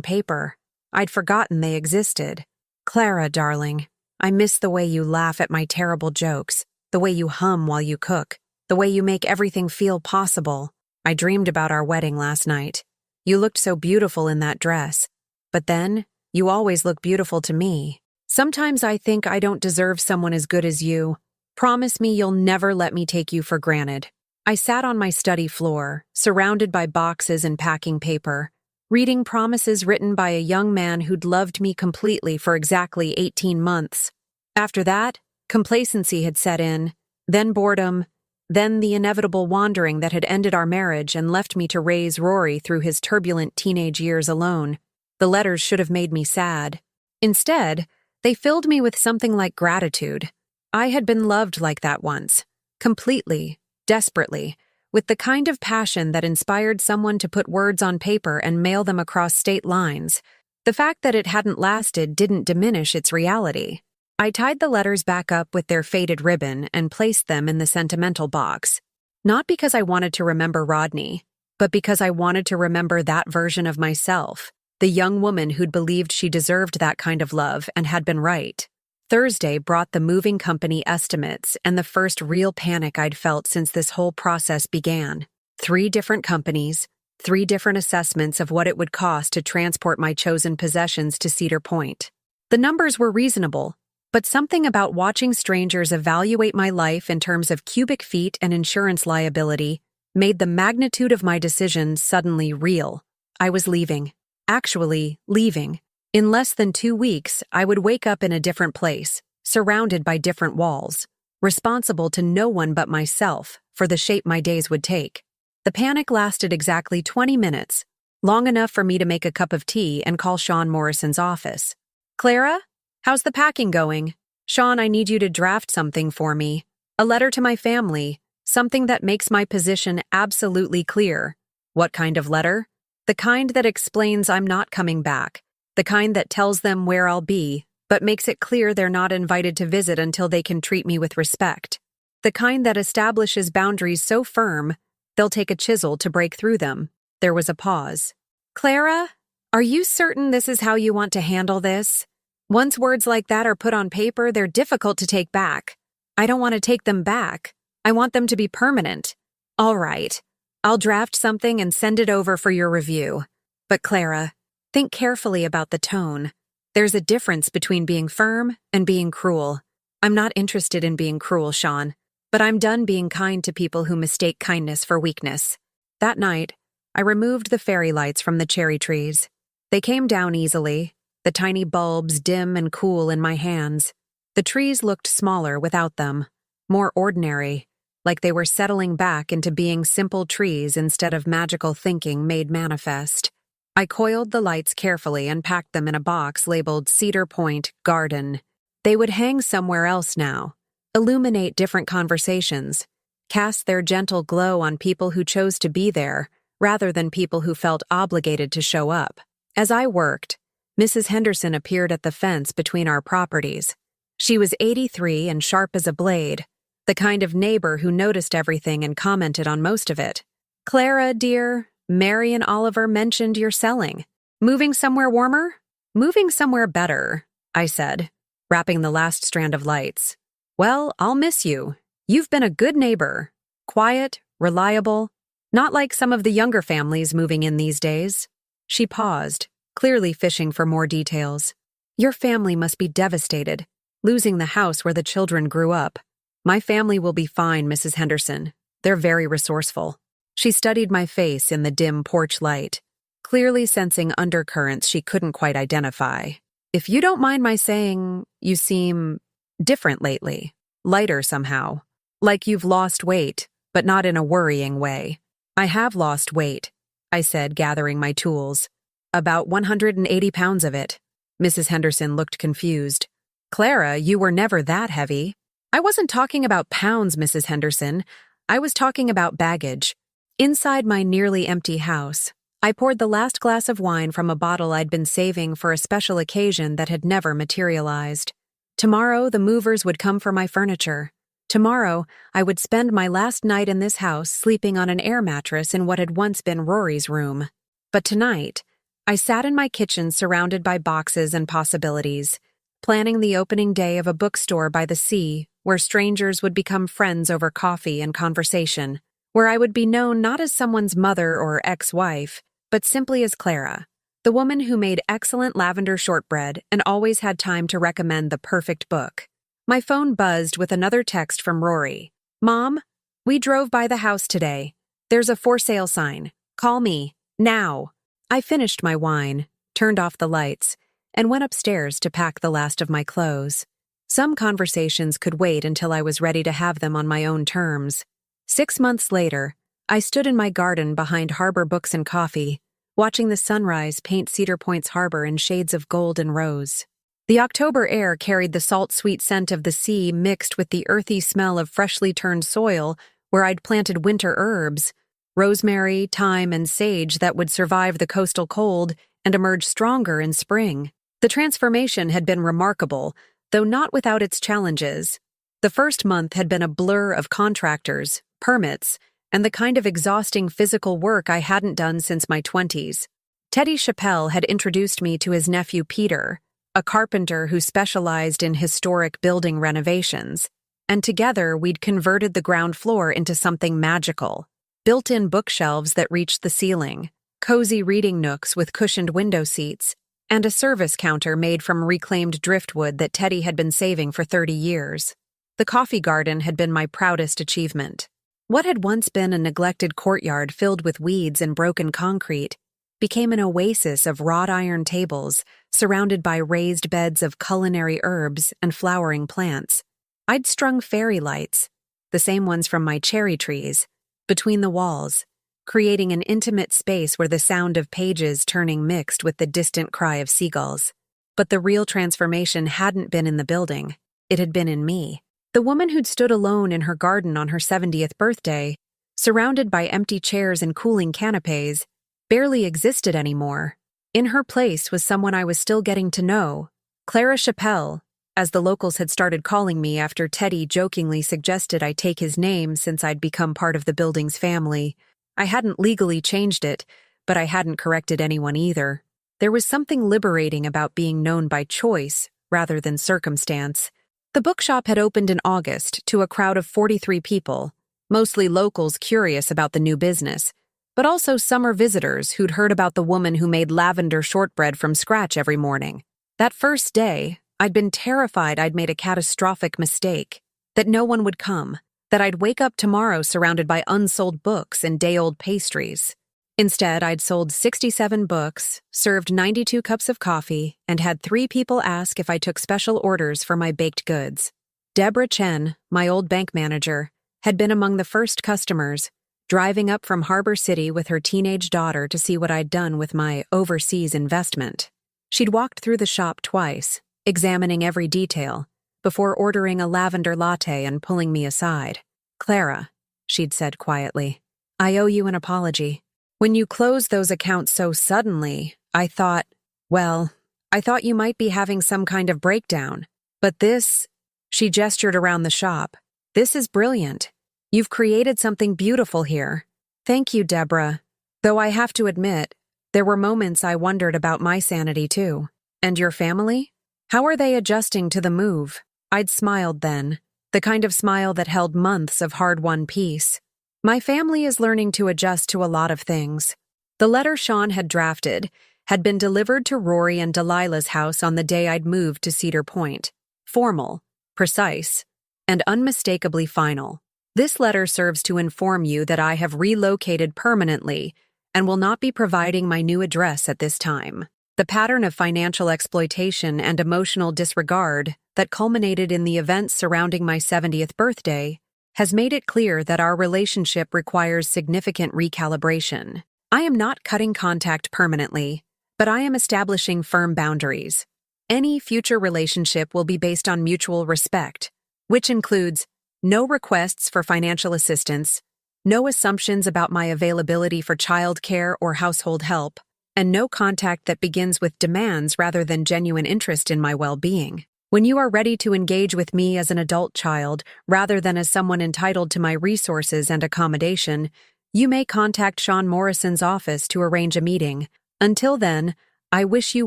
paper. I'd forgotten they existed. Clara, darling, I miss the way you laugh at my terrible jokes, the way you hum while you cook, the way you make everything feel possible. I dreamed about our wedding last night. You looked so beautiful in that dress. But then, you always look beautiful to me. Sometimes I think I don't deserve someone as good as you. Promise me you'll never let me take you for granted. I sat on my study floor, surrounded by boxes and packing paper, reading promises written by a young man who'd loved me completely for exactly 18 months. After that, complacency had set in, then boredom, then the inevitable wandering that had ended our marriage and left me to raise Rory through his turbulent teenage years alone. The letters should have made me sad. Instead, they filled me with something like gratitude. I had been loved like that once, completely, desperately, with the kind of passion that inspired someone to put words on paper and mail them across state lines. The fact that it hadn't lasted didn't diminish its reality. I tied the letters back up with their faded ribbon and placed them in the sentimental box. Not because I wanted to remember Rodney, but because I wanted to remember that version of myself, the young woman who'd believed she deserved that kind of love and had been right. Thursday brought the moving company estimates and the first real panic I'd felt since this whole process began. 3 different companies, 3 different assessments of what it would cost to transport my chosen possessions to Cedar Point. The numbers were reasonable, but something about watching strangers evaluate my life in terms of cubic feet and insurance liability made the magnitude of my decision suddenly real. I was leaving. Actually, leaving. In less than 2 weeks, I would wake up in a different place, surrounded by different walls, responsible to no one but myself for the shape my days would take. The panic lasted exactly 20 minutes, long enough for me to make a cup of tea and call Sean Morrison's office. Clara? How's the packing going? Sean, I need you to draft something for me. A letter to my family, something that makes my position absolutely clear. What kind of letter? The kind that explains I'm not coming back. The kind that tells them where I'll be, but makes it clear they're not invited to visit until they can treat me with respect. The kind that establishes boundaries so firm, they'll take a chisel to break through them. There was a pause. Clara, are you certain this is how you want to handle this? Once words like that are put on paper, they're difficult to take back. I don't want to take them back. I want them to be permanent. All right. I'll draft something and send it over for your review. But Clara, think carefully about the tone. There's a difference between being firm and being cruel. I'm not interested in being cruel, Sean, but I'm done being kind to people who mistake kindness for weakness. That night, I removed the fairy lights from the cherry trees. They came down easily, the tiny bulbs dim and cool in my hands. The trees looked smaller without them, more ordinary, like they were settling back into being simple trees instead of magical thinking made manifest. I coiled the lights carefully and packed them in a box labeled Cedar Point Garden. They would hang somewhere else now, illuminate different conversations, cast their gentle glow on people who chose to be there, rather than people who felt obligated to show up. As I worked, Mrs. Henderson appeared at the fence between our properties. She was 83 and sharp as a blade, the kind of neighbor who noticed everything and commented on most of it. Clara, dear, Mary and Oliver mentioned you're selling. Moving somewhere warmer? Moving somewhere better, I said, wrapping the last strand of lights. Well, I'll miss you. You've been a good neighbor. Quiet, reliable, not like some of the younger families moving in these days. She paused, clearly fishing for more details. Your family must be devastated, losing the house where the children grew up. My family will be fine, Mrs. Henderson. They're very resourceful. She studied my face in the dim porch light, clearly sensing undercurrents she couldn't quite identify. If you don't mind my saying, you seem different lately, lighter somehow, like you've lost weight, but not in a worrying way. I have lost weight, I said, gathering my tools. About 180 pounds of it. Mrs. Henderson looked confused. Clara, you were never that heavy. I wasn't talking about pounds, Mrs. Henderson. I was talking about baggage. Inside my nearly empty house, I poured the last glass of wine from a bottle I'd been saving for a special occasion that had never materialized. Tomorrow, the movers would come for my furniture. Tomorrow, I would spend my last night in this house sleeping on an air mattress in what had once been Rory's room. But tonight, I sat in my kitchen surrounded by boxes and possibilities, planning the opening day of a bookstore by the sea where strangers would become friends over coffee and conversation, where I would be known not as someone's mother or ex-wife, but simply as Clara, the woman who made excellent lavender shortbread and always had time to recommend the perfect book. My phone buzzed with another text from Rory. "Mom, we drove by the house today. There's a for sale sign. Call me, now." I finished my wine, turned off the lights, and went upstairs to pack the last of my clothes. Some conversations could wait until I was ready to have them on my own terms. 6 months later, I stood in my garden behind Harbor Books and Coffee, watching the sunrise paint Cedar Point's harbor in shades of gold and rose. The October air carried the salt-sweet scent of the sea mixed with the earthy smell of freshly turned soil where I'd planted winter herbs, rosemary, thyme, and sage that would survive the coastal cold and emerge stronger in spring. The transformation had been remarkable, though not without its challenges. The first month had been a blur of contractors, permits, and the kind of exhausting physical work I hadn't done since my 20s. Teddy Chappelle had introduced me to his nephew Peter, a carpenter who specialized in historic building renovations, and together we'd converted the ground floor into something magical. Built-in bookshelves that reached the ceiling, cozy reading nooks with cushioned window seats, and a service counter made from reclaimed driftwood that Teddy had been saving for 30 years. The coffee garden had been my proudest achievement. What had once been a neglected courtyard filled with weeds and broken concrete became an oasis of wrought iron tables surrounded by raised beds of culinary herbs and flowering plants. I'd strung fairy lights, the same ones from my cherry trees, between the walls, creating an intimate space where the sound of pages turning mixed with the distant cry of seagulls. But the real transformation hadn't been in the building, it had been in me. The woman who'd stood alone in her garden on her 70th birthday, surrounded by empty chairs and cooling canapes, barely existed anymore. In her place was someone I was still getting to know, Clara Chappelle, as the locals had started calling me after Teddy jokingly suggested I take his name since I'd become part of the building's family. I hadn't legally changed it, but I hadn't corrected anyone either. There was something liberating about being known by choice rather than circumstance. The bookshop had opened in August to a crowd of 43 people, mostly locals curious about the new business, but also summer visitors who'd heard about the woman who made lavender shortbread from scratch every morning. That first day, I'd been terrified I'd made a catastrophic mistake, that no one would come, that I'd wake up tomorrow surrounded by unsold books and day-old pastries. Instead, I'd sold 67 books, served 92 cups of coffee, and had 3 people ask if I took special orders for my baked goods. Deborah Chen, my old bank manager, had been among the first customers, driving up from Harbor City with her teenage daughter to see what I'd done with my overseas investment. She'd walked through the shop twice, examining every detail, before ordering a lavender latte and pulling me aside. "Clara," she'd said quietly, "I owe you an apology. When you closed those accounts so suddenly, I thought you might be having some kind of breakdown. But this," she gestured around the shop, "this is brilliant. You've created something beautiful here." "Thank you, Deborah. Though I have to admit, there were moments I wondered about my sanity too. And your family? How are they adjusting to the move?" I'd smiled then, the kind of smile that held months of hard-won peace. "My family is learning to adjust to a lot of things." The letter Sean had drafted had been delivered to Rory and Delilah's house on the day I'd moved to Cedar Point. Formal, precise, and unmistakably final. "This letter serves to inform you that I have relocated permanently and will not be providing my new address at this time. The pattern of financial exploitation and emotional disregard that culminated in the events surrounding my 70th birthday has made it clear that our relationship requires significant recalibration. I am not cutting contact permanently, but I am establishing firm boundaries. Any future relationship will be based on mutual respect, which includes no requests for financial assistance, no assumptions about my availability for childcare or household help, and no contact that begins with demands rather than genuine interest in my well-being. When you are ready to engage with me as an adult child, rather than as someone entitled to my resources and accommodation, you may contact Sean Morrison's office to arrange a meeting. Until then, I wish you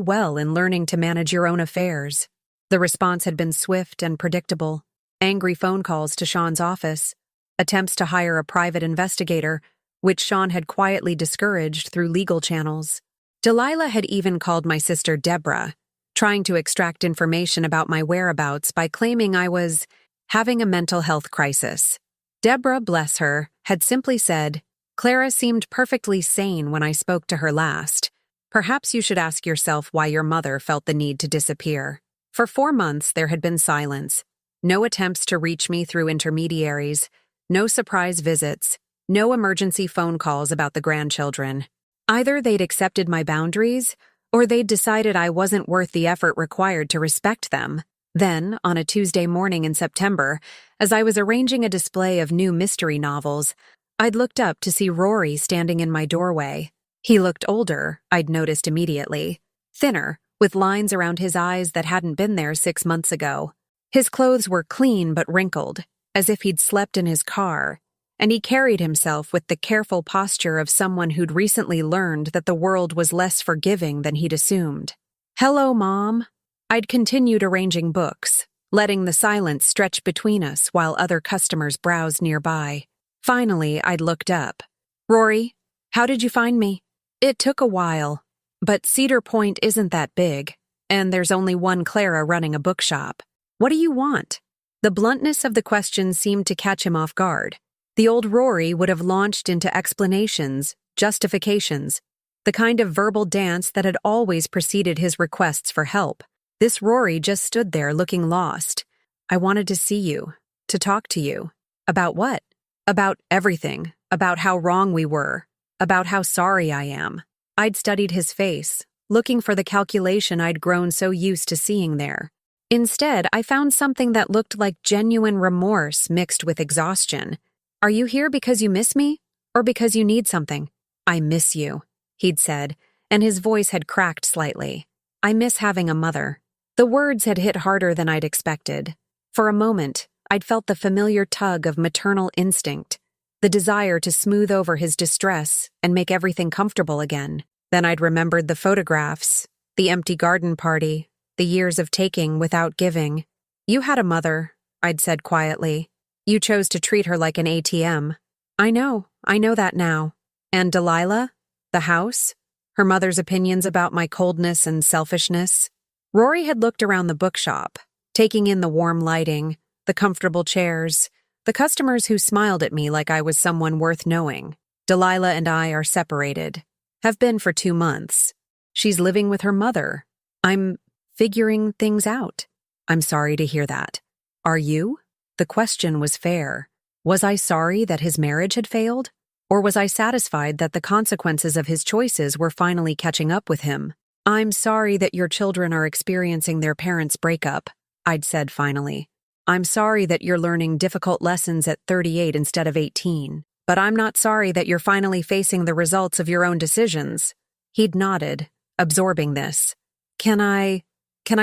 well in learning to manage your own affairs." The response had been swift and predictable. Angry phone calls to Sean's office, attempts to hire a private investigator, which Sean had quietly discouraged through legal channels. Delilah had even called my sister Deborah, trying to extract information about my whereabouts by claiming I was having a mental health crisis. Deborah, bless her, had simply said, "Clara seemed perfectly sane when I spoke to her last. Perhaps you should ask yourself why your mother felt the need to disappear." For 4 months, there had been silence. No attempts to reach me through intermediaries, no surprise visits, no emergency phone calls about the grandchildren. Either they'd accepted my boundaries, or they'd decided I wasn't worth the effort required to respect them. Then, on a Tuesday morning in September, as I was arranging a display of new mystery novels, I'd looked up to see Rory standing in my doorway. He looked older, I'd noticed immediately. Thinner, with lines around his eyes that hadn't been there 6 months ago. His clothes were clean but wrinkled, as if he'd slept in his car, and he carried himself with the careful posture of someone who'd recently learned that the world was less forgiving than he'd assumed. "Hello, Mom." I'd continued arranging books, letting the silence stretch between us while other customers browsed nearby. Finally, I'd looked up. "Rory, how did you find me?" "It took a while, but Cedar Point isn't that big, and there's only one Clara running a bookshop. What do you want?" The bluntness of the question seemed to catch him off guard. The old Rory would have launched into explanations, justifications, the kind of verbal dance that had always preceded his requests for help. This Rory just stood there looking lost. "I wanted to see you, to talk to you." "About what?" "About everything, about how wrong we were, about how sorry I am." I'd studied his face, looking for the calculation I'd grown so used to seeing there. Instead, I found something that looked like genuine remorse mixed with exhaustion. "Are you here because you miss me, or because you need something?" "I miss you," he'd said, and his voice had cracked slightly. "I miss having a mother." The words had hit harder than I'd expected. For a moment, I'd felt the familiar tug of maternal instinct, the desire to smooth over his distress and make everything comfortable again. Then I'd remembered the photographs, the empty garden party, the years of taking without giving. "You had a mother," I'd said quietly. "You chose to treat her like an ATM." I know that now." "And Delilah? The house? Her mother's opinions about my coldness and selfishness?" Rory had looked around the bookshop, taking in the warm lighting, the comfortable chairs, the customers who smiled at me like I was someone worth knowing. "Delilah and I are separated. Have been for 2 months. She's living with her mother. I'm figuring things out." "I'm sorry to hear that." "Are you?" The question was fair. Was I sorry that his marriage had failed? Or was I satisfied that the consequences of his choices were finally catching up with him? "I'm sorry that your children are experiencing their parents' breakup," I'd said finally. "I'm sorry that you're learning difficult lessons at 38 instead of 18. But I'm not sorry that you're finally facing the results of your own decisions." He'd nodded, absorbing this. Can I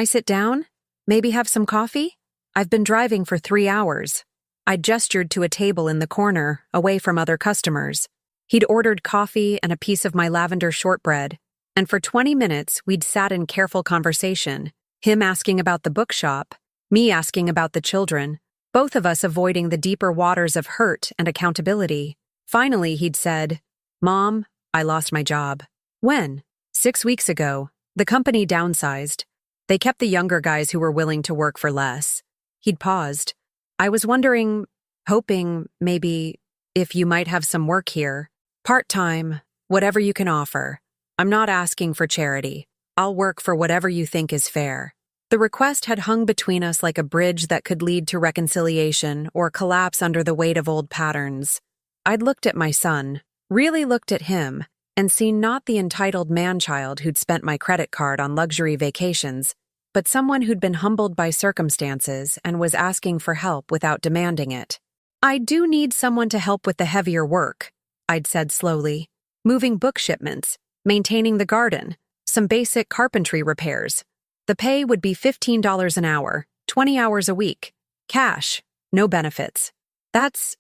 sit down? Maybe have some coffee? I've been driving for 3 hours." I gestured to a table in the corner, away from other customers. He'd ordered coffee and a piece of my lavender shortbread, and for 20 minutes we'd sat in careful conversation, him asking about the bookshop, me asking about the children, both of us avoiding the deeper waters of hurt and accountability. Finally, he'd said, "Mom, I lost my job." "When?" 6 weeks ago. The company downsized. They kept the younger guys who were willing to work for less. He'd paused. "I was wondering, hoping, maybe, if you might have some work here. Part-time, whatever you can offer. I'm not asking for charity. I'll work for whatever you think is fair." The request had hung between us like a bridge that could lead to reconciliation or collapse under the weight of old patterns. I'd looked at my son, really looked at him, and seen not the entitled man-child who'd spent my credit card on luxury vacations, but someone who'd been humbled by circumstances and was asking for help without demanding it. "I do need someone to help with the heavier work," I'd said slowly. "Moving book shipments, maintaining the garden, some basic carpentry repairs. The pay would be $15 an hour, 20 hours a week. Cash, no benefits. That's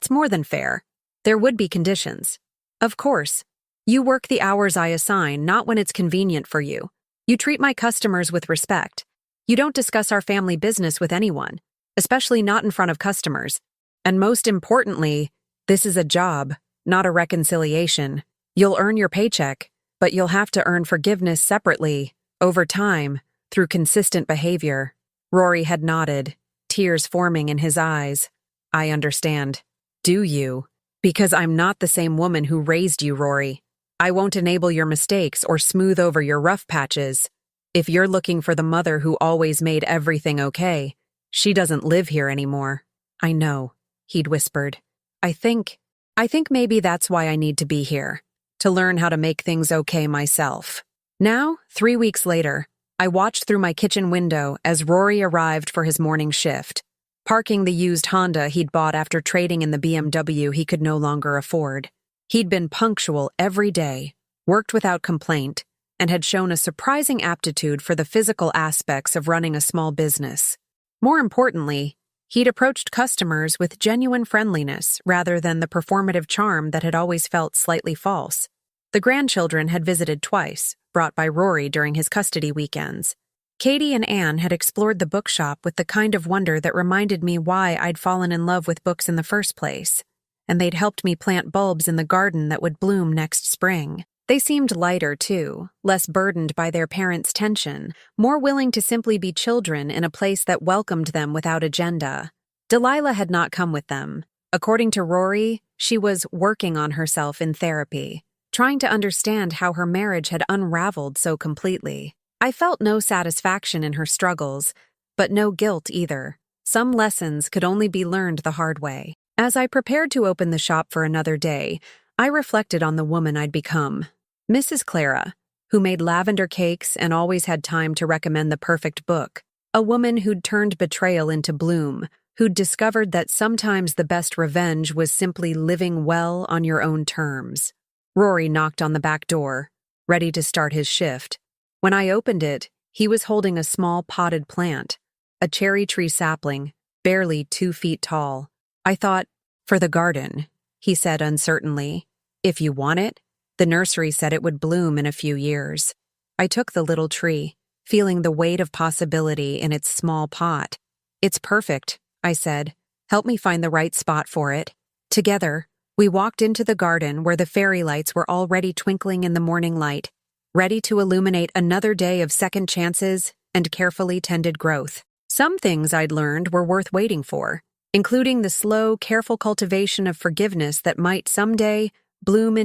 more than fair. There would be conditions. Of course. You work the hours I assign, not when it's convenient for you. You treat my customers with respect. You don't discuss our family business with anyone, especially not in front of customers. And most importantly, this is a job, not a reconciliation. You'll earn your paycheck, but you'll have to earn forgiveness separately, over time, through consistent behavior. Rory had nodded, tears forming in his eyes. I understand. Do you? Because I'm not the same woman who raised you, Rory. I won't enable your mistakes or smooth over your rough patches. If you're looking for the mother who always made everything okay, she doesn't live here anymore. I know, he'd whispered. I think maybe that's why I need to be here, to learn how to make things okay myself. Now, 3 weeks later, I watched through my kitchen window as Rory arrived for his morning shift, parking the used Honda he'd bought after trading in the BMW he could no longer afford. He'd been punctual every day, worked without complaint, and had shown a surprising aptitude for the physical aspects of running a small business. More importantly, he'd approached customers with genuine friendliness rather than the performative charm that had always felt slightly false. The grandchildren had visited twice, brought by Rory during his custody weekends. Katie and Anne had explored the bookshop with the kind of wonder that reminded me why I'd fallen in love with books in the first place, and they'd helped me plant bulbs in the garden that would bloom next spring. They seemed lighter, too, less burdened by their parents' tension, more willing to simply be children in a place that welcomed them without agenda. Delilah had not come with them. According to Rory, she was working on herself in therapy, trying to understand how her marriage had unraveled so completely. I felt no satisfaction in her struggles, but no guilt either. Some lessons could only be learned the hard way. As I prepared to open the shop for another day, I reflected on the woman I'd become. Mrs. Clara, who made lavender cakes and always had time to recommend the perfect book. A woman who'd turned betrayal into bloom, who'd discovered that sometimes the best revenge was simply living well on your own terms. Rory knocked on the back door, ready to start his shift. When I opened it, he was holding a small potted plant, a cherry tree sapling, barely 2 feet tall. I thought, for the garden, he said uncertainly. If you want it, the nursery said it would bloom in a few years. I took the little tree, feeling the weight of possibility in its small pot. It's perfect, I said. Help me find the right spot for it. Together, we walked into the garden where the fairy lights were already twinkling in the morning light, ready to illuminate another day of second chances and carefully tended growth. Some things I'd learned were worth waiting for, including the slow, careful cultivation of forgiveness that might someday bloom into